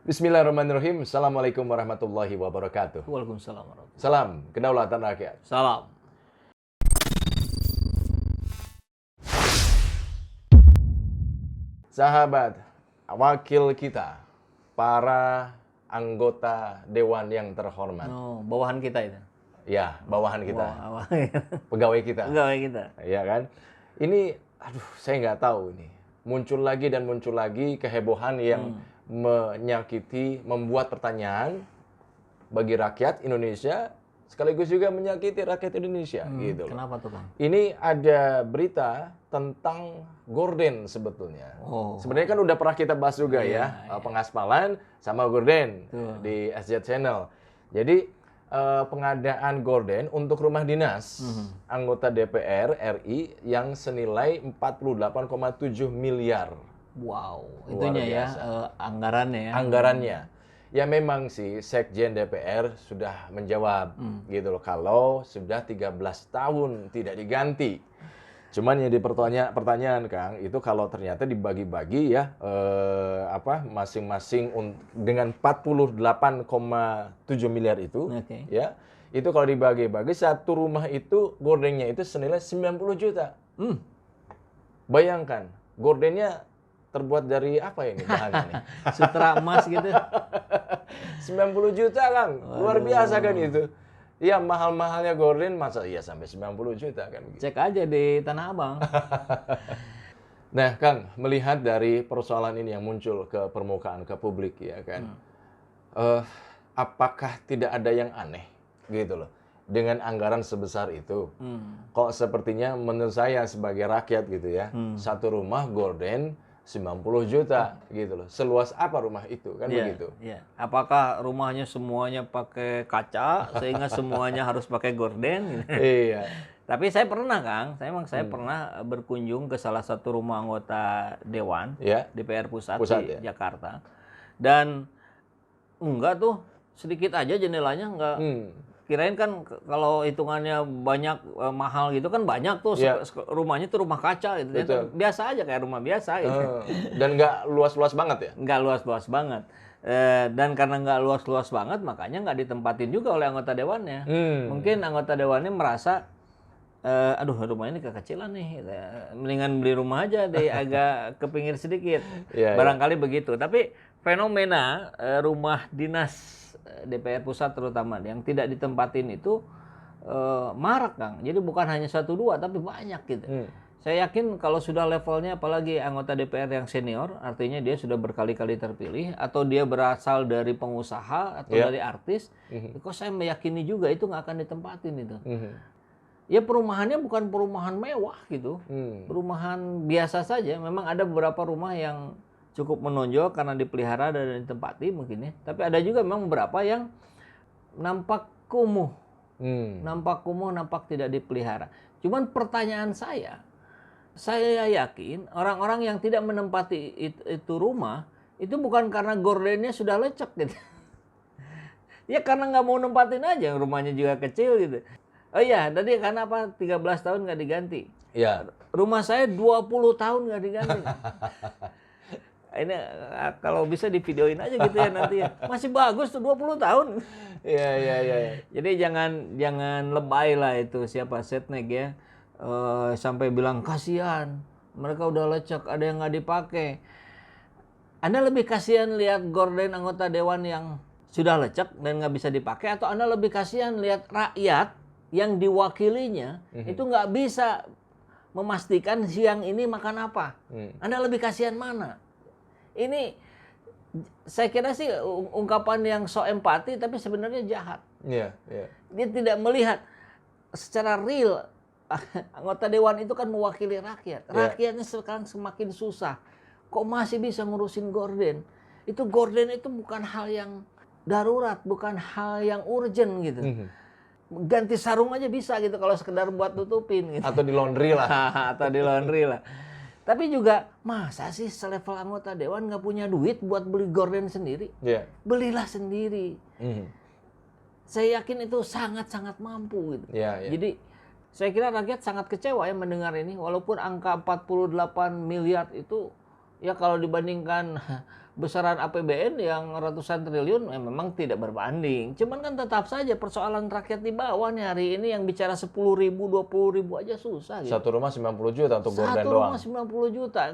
Bismillahirrahmanirrahim. Assalamualaikum warahmatullahi wabarakatuh. Waalaikumsalam warahmatullahi Salam kedaulatan rakyat. Salam. Sahabat, wakil kita, para anggota dewan yang terhormat. Oh, bawahan kita itu. Ya, bawahan kita. Bawahan. Pegawai kita. Pegawai kita. Ya kan? Ini, saya nggak tahu ini. Muncul lagi dan muncul lagi kehebohan yang menyakiti, membuat pertanyaan bagi rakyat Indonesia, sekaligus juga menyakiti rakyat Indonesia. Gitu loh. Kenapa tuh, Bang? Ini ada berita tentang gorden sebetulnya. Oh. Sebenarnya kan udah pernah kita bahas juga pengaspalan sama gorden Tuh. di SJ Channel. Jadi pengadaan gorden untuk rumah dinas anggota DPR RI yang senilai 48,7 miliar. Wow, Luar itunya ya biasa. anggarannya ya. Anggarannya. Ya memang sih Sekjen DPR sudah menjawab gitu loh, kalau sudah 13 tahun tidak diganti. Cuman yang pertanyaan Kang, itu kalau ternyata dibagi-bagi ya masing-masing dengan 48,7 miliar itu Oke. ya. Itu kalau dibagi-bagi satu rumah itu gordennya itu senilai 90 juta. Bayangkan, gordennya terbuat dari apa ini bahannya nih? Sutra emas gitu. 90 juta Kang, luar biasa kan itu. Iya, mahal-mahalnya gorden masa iya sampai 90 juta kan gitu. Cek aja di Tanah Abang. Nah Kang, melihat dari persoalan ini yang muncul ke permukaan, ke publik ya kan. Apakah tidak ada yang aneh gitu loh dengan anggaran sebesar itu? Kok sepertinya menurut saya sebagai rakyat gitu ya, satu rumah gorden 90 juta gitu loh. Seluas apa rumah itu kan Iya, begitu? iya. Apakah rumahnya semuanya pakai kaca sehingga semuanya harus pakai gorden gitu? Iya. Tapi saya pernah, Kang. Saya pernah berkunjung ke salah satu rumah anggota dewan Ya. DPR pusat Pusat, di ya. Jakarta. Dan enggak tuh, sedikit aja jendelanya enggak. Kirain kan kalau hitungannya banyak mahal gitu kan banyak tuh Iya. rumahnya tuh rumah kaca gitu. Betul. Biasa aja kayak rumah biasa gitu. Dan nggak luas-luas banget ya? Nggak luas-luas banget. Dan karena nggak luas-luas banget, makanya nggak ditempatin juga oleh anggota dewannya. Mungkin anggota dewannya merasa, aduh rumah ini kekecilan nih, gitu ya. Mendingan beli rumah aja deh, agak ke pinggir sedikit. Iya, Barangkali begitu. Tapi fenomena rumah dinas DPR pusat terutama yang tidak ditempatin itu marak, Kang. Jadi bukan hanya 1-2 tapi banyak gitu. Saya yakin kalau sudah levelnya, apalagi anggota DPR yang senior, artinya dia sudah berkali-kali terpilih, atau dia berasal dari pengusaha atau dari artis, kok saya meyakini juga itu nggak akan ditempatin itu. Ya perumahannya bukan perumahan mewah gitu, perumahan biasa saja. Memang ada beberapa rumah yang cukup menonjol karena dipelihara dan ditempati mungkin ya. Tapi ada juga memang beberapa yang nampak kumuh, nampak tidak dipelihara. Cuman pertanyaan saya yakin orang-orang yang tidak menempati itu rumah itu bukan karena gordennya sudah lecek gitu. Ya karena nggak mau nempatin aja, rumahnya juga kecil gitu. Oh iya, tadi karena apa 13 tahun nggak diganti. Iya. Rumah saya 20 tahun nggak diganti. Ini kalau bisa divideoin aja gitu ya nanti ya. Masih bagus tuh 20 tahun. Iya. Jadi jangan lebay lah itu siapa Setnek ya. Sampai bilang kasihan, mereka udah lecek, ada yang nggak dipakai. Anda lebih kasihan lihat gorden anggota dewan yang sudah lecek dan nggak bisa dipakai, atau Anda lebih kasihan lihat rakyat yang diwakilinya itu nggak bisa memastikan siang ini makan apa? Anda lebih kasihan mana? Ini saya kira sih ungkapan yang so empati tapi sebenarnya jahat. Iya. Dia tidak melihat secara real anggota dewan itu kan mewakili rakyat. Rakyatnya sekarang semakin susah. Kok masih bisa ngurusin gorden? Itu gorden itu bukan hal yang darurat, bukan hal yang urgent gitu. Ganti sarung aja bisa gitu kalau sekedar buat tutupin gitu. Atau di laundry lah. Atau di laundry lah. Tapi juga masa sih selevel anggota dewan nggak punya duit buat beli gorden sendiri? Iya. Belilah sendiri. Saya yakin itu sangat-sangat mampu gitu. Iya. Jadi saya kira rakyat sangat kecewa ya mendengar ini, walaupun angka 48 miliar itu ya kalau dibandingkan besaran APBN yang ratusan triliun memang tidak berbanding. Cuman kan tetap saja persoalan rakyat di bawah nih hari ini yang bicara 10.000, 20.000 aja susah gitu. Satu rumah 90 juta untuk gorden Satu doang. rumah 90 juta,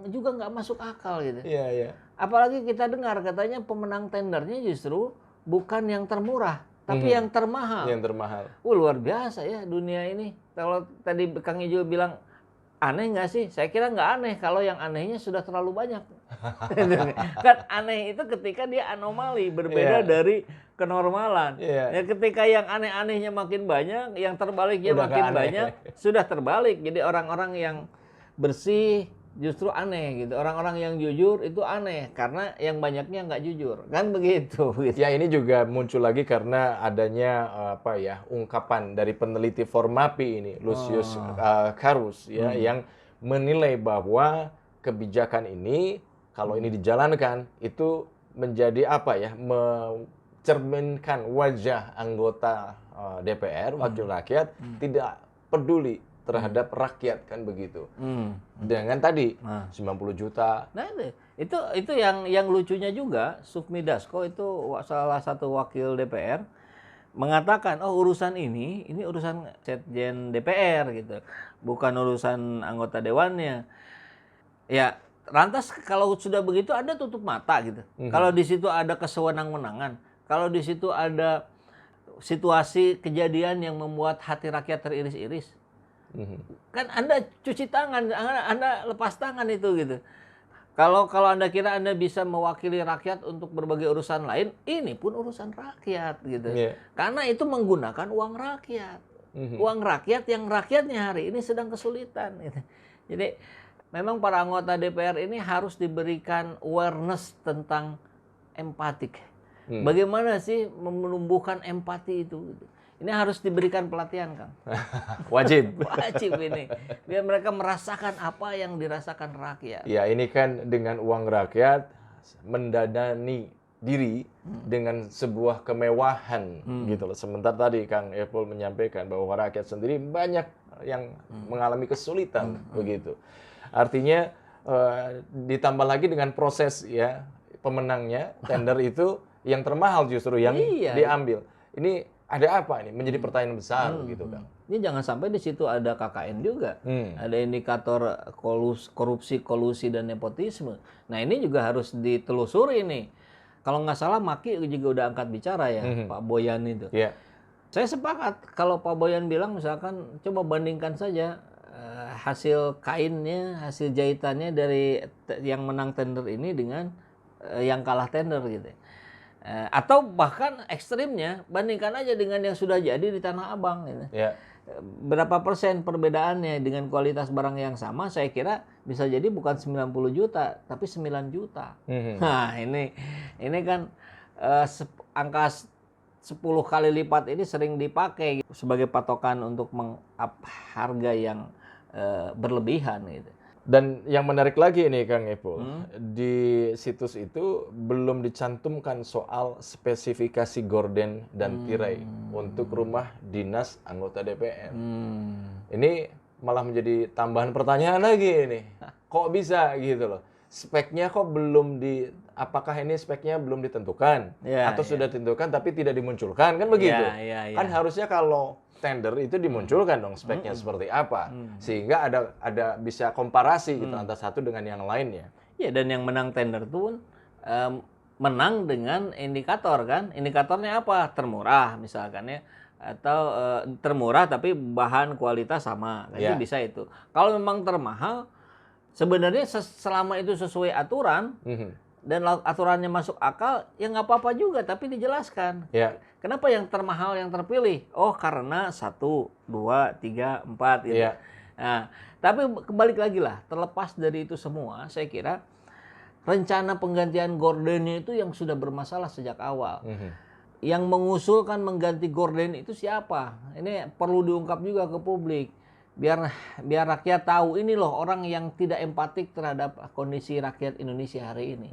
juga nggak masuk akal gitu. Iya, iya. Apalagi kita dengar katanya pemenang tendernya justru bukan yang termurah, tapi yang termahal. Yang termahal. Luar biasa ya dunia ini. Kalau tadi Kang Ijo bilang aneh nggak sih? Saya kira nggak aneh kalau yang anehnya sudah terlalu banyak. Kan aneh itu ketika dia anomali, berbeda dari kenormalan. Ya ketika yang aneh-anehnya makin banyak, yang terbaliknya Udah makin banyak, sudah terbalik. Jadi orang-orang yang bersih justru aneh gitu. Orang-orang yang jujur itu aneh karena yang banyaknya nggak jujur. Kan begitu. Ya ini juga muncul lagi karena adanya ungkapan dari peneliti Formapi ini, Lucius Carus ya, yang menilai bahwa kebijakan ini kalau ini dijalankan itu menjadi mencerminkan wajah anggota DPR, wakil rakyat tidak peduli terhadap rakyat, kan begitu. Dengan tadi 90 juta. Nah, itu yang lucunya juga, Sufmi Dasko itu salah satu wakil DPR mengatakan, urusan ini urusan Sekjen DPR gitu, bukan urusan anggota dewannya. Ya, lantas kalau sudah begitu Anda tutup mata gitu. Kalau di situ ada kesewenang-wenangan, kalau di situ ada situasi kejadian yang membuat hati rakyat teriris-iris, kan Anda cuci tangan, Anda lepas tangan itu gitu. Kalau Anda kira Anda bisa mewakili rakyat untuk berbagai urusan lain, ini pun urusan rakyat gitu. Karena itu menggunakan uang rakyat. Uang rakyat yang rakyatnya hari ini sedang kesulitan gitu. Jadi memang para anggota DPR ini harus diberikan awareness tentang empatik. Bagaimana sih menumbuhkan empati itu gitu. Ini harus diberikan pelatihan, Kang. Wajib. Wajib ini. Biar mereka merasakan apa yang dirasakan rakyat. Ya, ini kan dengan uang rakyat mendadani diri dengan sebuah kemewahan gitu loh. Sementara tadi Kang Epul menyampaikan bahwa rakyat sendiri banyak yang mengalami kesulitan begitu. Artinya ditambah lagi dengan proses ya pemenangnya tender itu yang termahal justru yang diambil. Ini ada apa ini? Menjadi pertanyaan besar gitu, Kang. Ini jangan sampai di situ ada KKN juga. Ada indikator korupsi, kolusi, dan nepotisme. Nah, ini juga harus ditelusuri nih. Kalau nggak salah Maki juga udah angkat bicara ya, Pak Boyan itu. Saya sepakat kalau Pak Boyan bilang misalkan coba bandingkan saja hasil kainnya, hasil jahitannya dari yang menang tender ini dengan yang kalah tender gitu. Atau bahkan ekstrimnya bandingkan aja dengan yang sudah jadi di Tanah Abang gitu. Berapa persen perbedaannya dengan kualitas barang yang sama, saya kira bisa jadi bukan 90 juta tapi 9 juta. Nah, ini kan angka 10 kali lipat ini sering dipakai sebagai patokan untuk meng-up harga yang berlebihan gitu. Dan yang menarik lagi nih Kang Epul, di situs itu belum dicantumkan soal spesifikasi gorden dan tirai untuk rumah dinas anggota DPR. Ini malah menjadi tambahan pertanyaan lagi nih. Kok bisa gitu loh? Speknya kok apakah ini speknya belum ditentukan? Atau sudah ditentukan tapi tidak dimunculkan, kan begitu? Kan harusnya kalau tender itu dimunculkan dong speknya seperti apa, sehingga ada bisa komparasi gitu antara satu dengan yang lainnya. Ya, dan yang menang tender itu pun menang dengan indikator kan, indikatornya apa? Termurah misalkan ya, atau termurah tapi bahan kualitas sama, itu bisa itu. Kalau memang termahal, sebenarnya selama itu sesuai aturan dan aturannya masuk akal, ya nggak apa-apa juga, tapi dijelaskan. Kenapa yang termahal yang terpilih? Oh, karena 1, 2, 3, 4 gitu. Nah, tapi kembali lagi lah, terlepas dari itu semua, saya kira rencana penggantian gordennya itu yang sudah bermasalah sejak awal. Yang mengusulkan mengganti gorden itu siapa? Ini perlu diungkap juga ke publik. Biar rakyat tahu ini loh orang yang tidak empatik terhadap kondisi rakyat Indonesia hari ini.